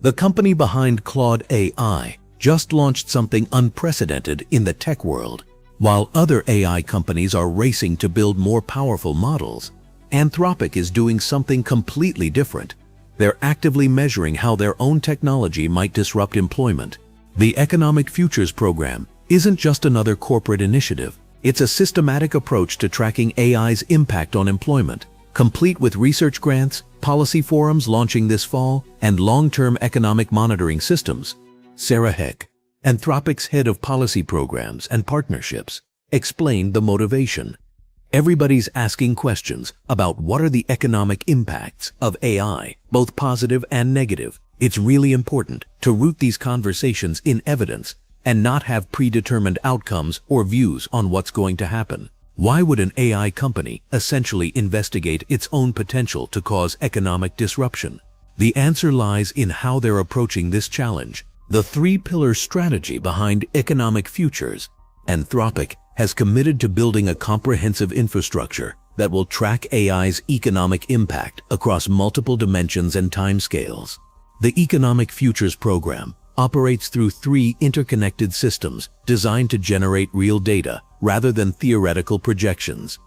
The company behind Claude AI just launched something unprecedented in the tech world. While other AI companies are racing to build more powerful models, Anthropic is doing something completely different. They're actively measuring how their own technology might disrupt employment. The Economic Futures Program isn't just another corporate initiative. It's a systematic approach to tracking AI's impact on employment, complete with research grants, policy forums launching this fall, and long-term economic monitoring systems. Sarah Heck, Anthropic's head of policy programs and partnerships, explained the motivation. Everybody's asking questions about what are the economic impacts of AI, both positive and negative. It's really important to root these conversations in evidence and not have predetermined outcomes or views on what's going to happen. Why would an AI company essentially investigate its own potential to cause economic disruption? The answer lies in how they're approaching this challenge. The three-pillar strategy behind economic futures. Anthropic has committed to building a comprehensive infrastructure that will track AI's economic impact across multiple dimensions and timescales. The Economic Futures Program operates through three interconnected systems designed to generate real data rather than theoretical projections.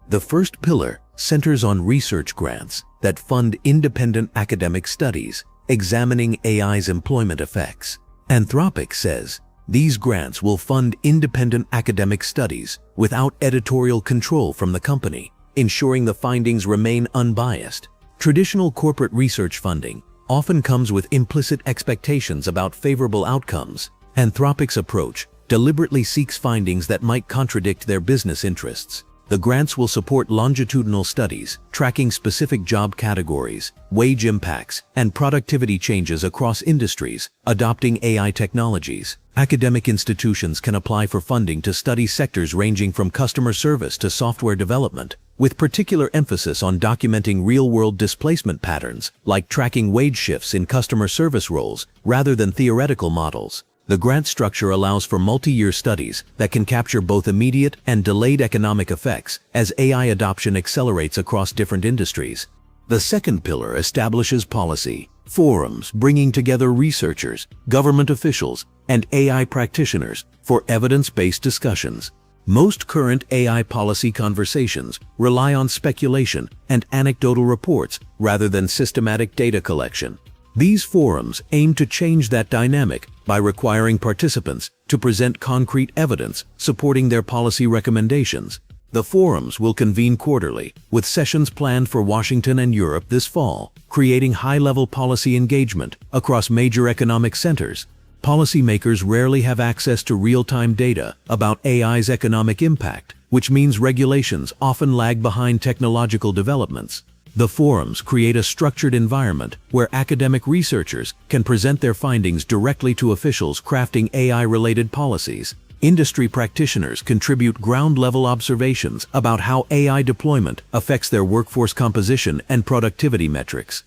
The first pillar centers on research grants that fund independent academic studies examining AI's employment effects. Anthropic says these grants will fund independent academic studies without editorial control from the company, ensuring the findings remain unbiased. Traditional corporate research funding often comes with implicit expectations about favorable outcomes. Anthropic's approach deliberately seeks findings that might contradict their business interests. The grants will support longitudinal studies, tracking specific job categories, wage impacts, and productivity changes across industries adopting AI technologies. Academic institutions can apply for funding to study sectors ranging from customer service to software development, with particular emphasis on documenting real-world displacement patterns, like tracking wage shifts in customer service roles rather than theoretical models. The grant structure allows for multi-year studies that can capture both immediate and delayed economic effects as AI adoption accelerates across different industries. The second pillar establishes policy forums bringing together researchers, government officials, and AI practitioners for evidence-based discussions. Most current AI policy conversations rely on speculation and anecdotal reports rather than systematic data collection. These forums aim to change that dynamic by requiring participants to present concrete evidence supporting their policy recommendations. The forums will convene quarterly, with sessions planned for Washington and Europe this fall, creating high-level policy engagement across major economic centers. Policymakers rarely have access to real-time data about AI's economic impact, which means regulations often lag behind technological developments. The forums create a structured environment where academic researchers can present their findings directly to officials crafting AI-related policies. Industry practitioners contribute ground-level observations about how AI deployment affects their workforce composition and productivity metrics.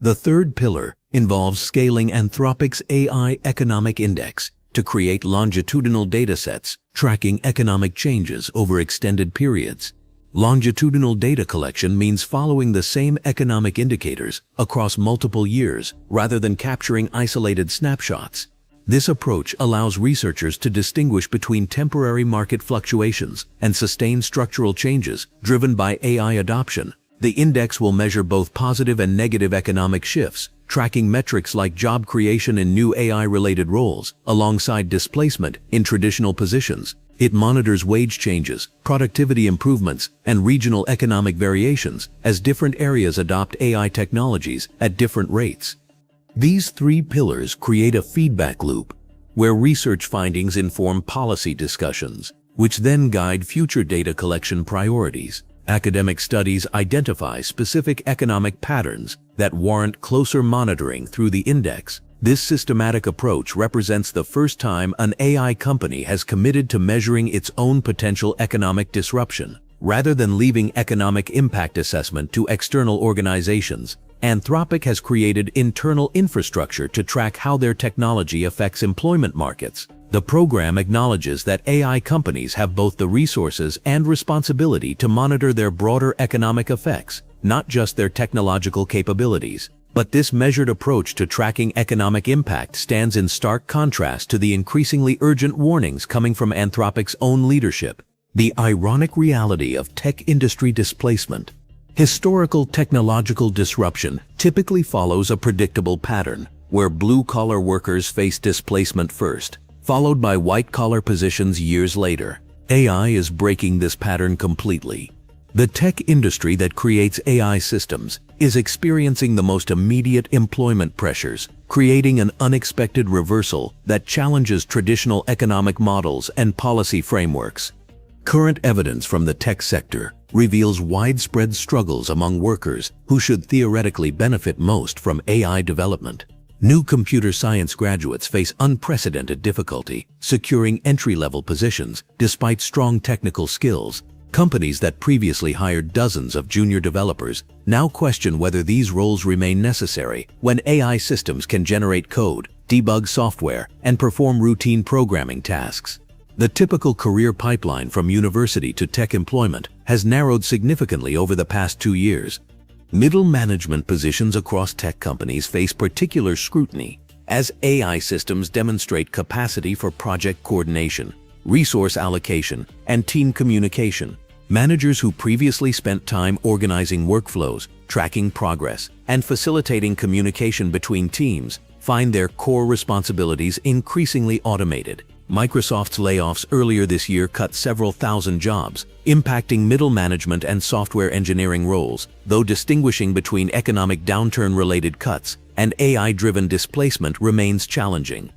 The third pillar involves scaling Anthropic's AI Economic Index to create longitudinal datasets tracking economic changes over extended periods. Longitudinal data collection means following the same economic indicators across multiple years rather than capturing isolated snapshots. This approach allows researchers to distinguish between temporary market fluctuations and sustained structural changes driven by AI adoption. The index will measure both positive and negative economic shifts, tracking metrics like job creation in new AI-related roles, alongside displacement in traditional positions. It monitors wage changes, productivity improvements, and regional economic variations as different areas adopt AI technologies at different rates. These three pillars create a feedback loop where research findings inform policy discussions, which then guide future data collection priorities. Academic studies identify specific economic patterns that warrant closer monitoring through the index. This systematic approach represents the first time an AI company has committed to measuring its own potential economic disruption. Rather than leaving economic impact assessment to external organizations, Anthropic has created internal infrastructure to track how their technology affects employment markets. The program acknowledges that AI companies have both the resources and responsibility to monitor their broader economic effects, not just their technological capabilities. But this measured approach to tracking economic impact stands in stark contrast to the increasingly urgent warnings coming from Anthropic's own leadership. The ironic reality of tech industry displacement. Historical technological disruption typically follows a predictable pattern, where blue-collar workers face displacement first, followed by white-collar positions years later. AI is breaking this pattern completely. The tech industry that creates AI systems is experiencing the most immediate employment pressures, creating an unexpected reversal that challenges traditional economic models and policy frameworks. Current evidence from the tech sector reveals widespread struggles among workers who should theoretically benefit most from AI development. New computer science graduates face unprecedented difficulty securing entry-level positions despite strong technical skills. Companies that previously hired dozens of junior developers now question whether these roles remain necessary when AI systems can generate code, debug software, and perform routine programming tasks. The typical career pipeline from university to tech employment has narrowed significantly over the past 2 years. Middle management positions across tech companies face particular scrutiny as AI systems demonstrate capacity for project coordination, resource allocation, and team communication. Managers who previously spent time organizing workflows, tracking progress, and facilitating communication between teams find their core responsibilities increasingly automated. Microsoft's layoffs earlier this year cut several thousand jobs, impacting middle management and software engineering roles, though distinguishing between economic downturn-related cuts and AI-driven displacement remains challenging.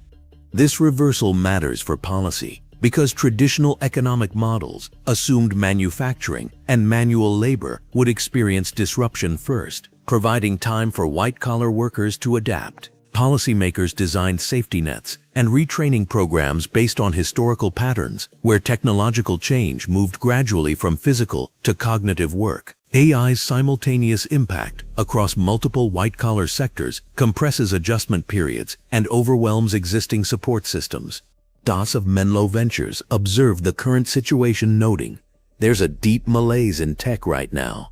This reversal matters for policy because traditional economic models assumed manufacturing and manual labor would experience disruption first, providing time for white-collar workers to adapt. Policymakers designed safety nets and retraining programs based on historical patterns where technological change moved gradually from physical to cognitive work. AI's simultaneous impact across multiple white-collar sectors compresses adjustment periods and overwhelms existing support systems. Das of Menlo Ventures observed the current situation, noting, "There's a deep malaise in tech right now.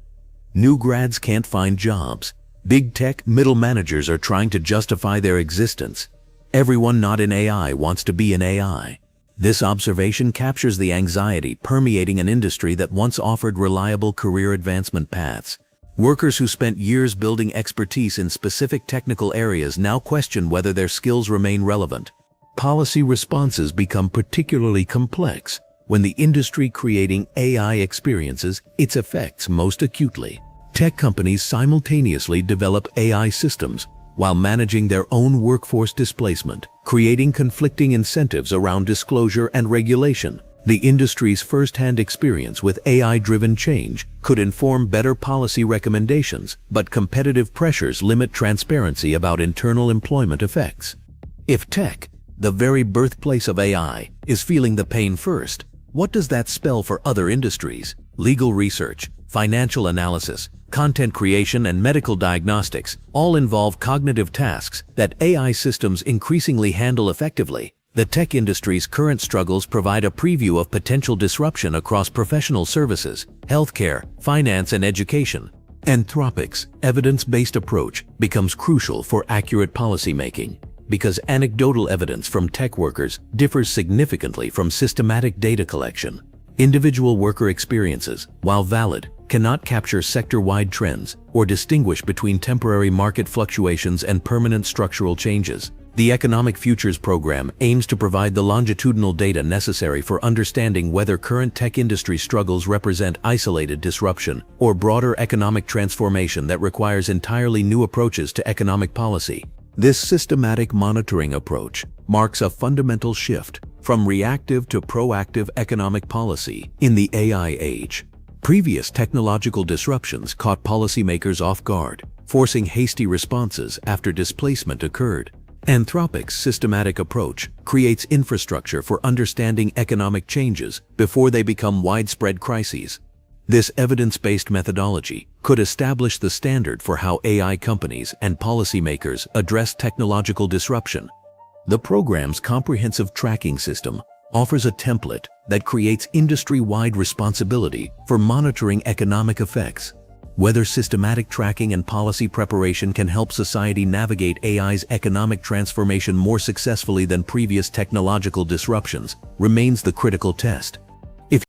New grads can't find jobs. Big tech middle managers are trying to justify their existence. Everyone not in AI wants to be in AI." This observation captures the anxiety permeating an industry that once offered reliable career advancement paths. Workers who spent years building expertise in specific technical areas now question whether their skills remain relevant. Policy responses become particularly complex when the industry creating AI experiences its effects most acutely. Tech companies simultaneously develop AI systems while managing their own workforce displacement, creating conflicting incentives around disclosure and regulation. The industry's first-hand experience with AI-driven change could inform better policy recommendations, but competitive pressures limit transparency about internal employment effects. If tech, the very birthplace of AI, is feeling the pain first, what does that spell for other industries? Legal research, financial analysis, content creation, and medical diagnostics all involve cognitive tasks that AI systems increasingly handle effectively. The tech industry's current struggles provide a preview of potential disruption across professional services, healthcare, finance, and education. Anthropic's evidence-based approach becomes crucial for accurate policymaking because anecdotal evidence from tech workers differs significantly from systematic data collection. Individual worker experiences, while valid, cannot capture sector-wide trends or distinguish between temporary market fluctuations and permanent structural changes. The Economic Futures Program aims to provide the longitudinal data necessary for understanding whether current tech industry struggles represent isolated disruption or broader economic transformation that requires entirely new approaches to economic policy. This systematic monitoring approach marks a fundamental shift from reactive to proactive economic policy in the AI age. Previous technological disruptions caught policymakers off guard, forcing hasty responses after displacement occurred. Anthropic's systematic approach creates infrastructure for understanding economic changes before they become widespread crises. This evidence-based methodology could establish the standard for how AI companies and policymakers address technological disruption. The program's comprehensive tracking system offers a template that creates industry-wide responsibility for monitoring economic effects. Whether systematic tracking and policy preparation can help society navigate AI's economic transformation more successfully than previous technological disruptions remains the critical test.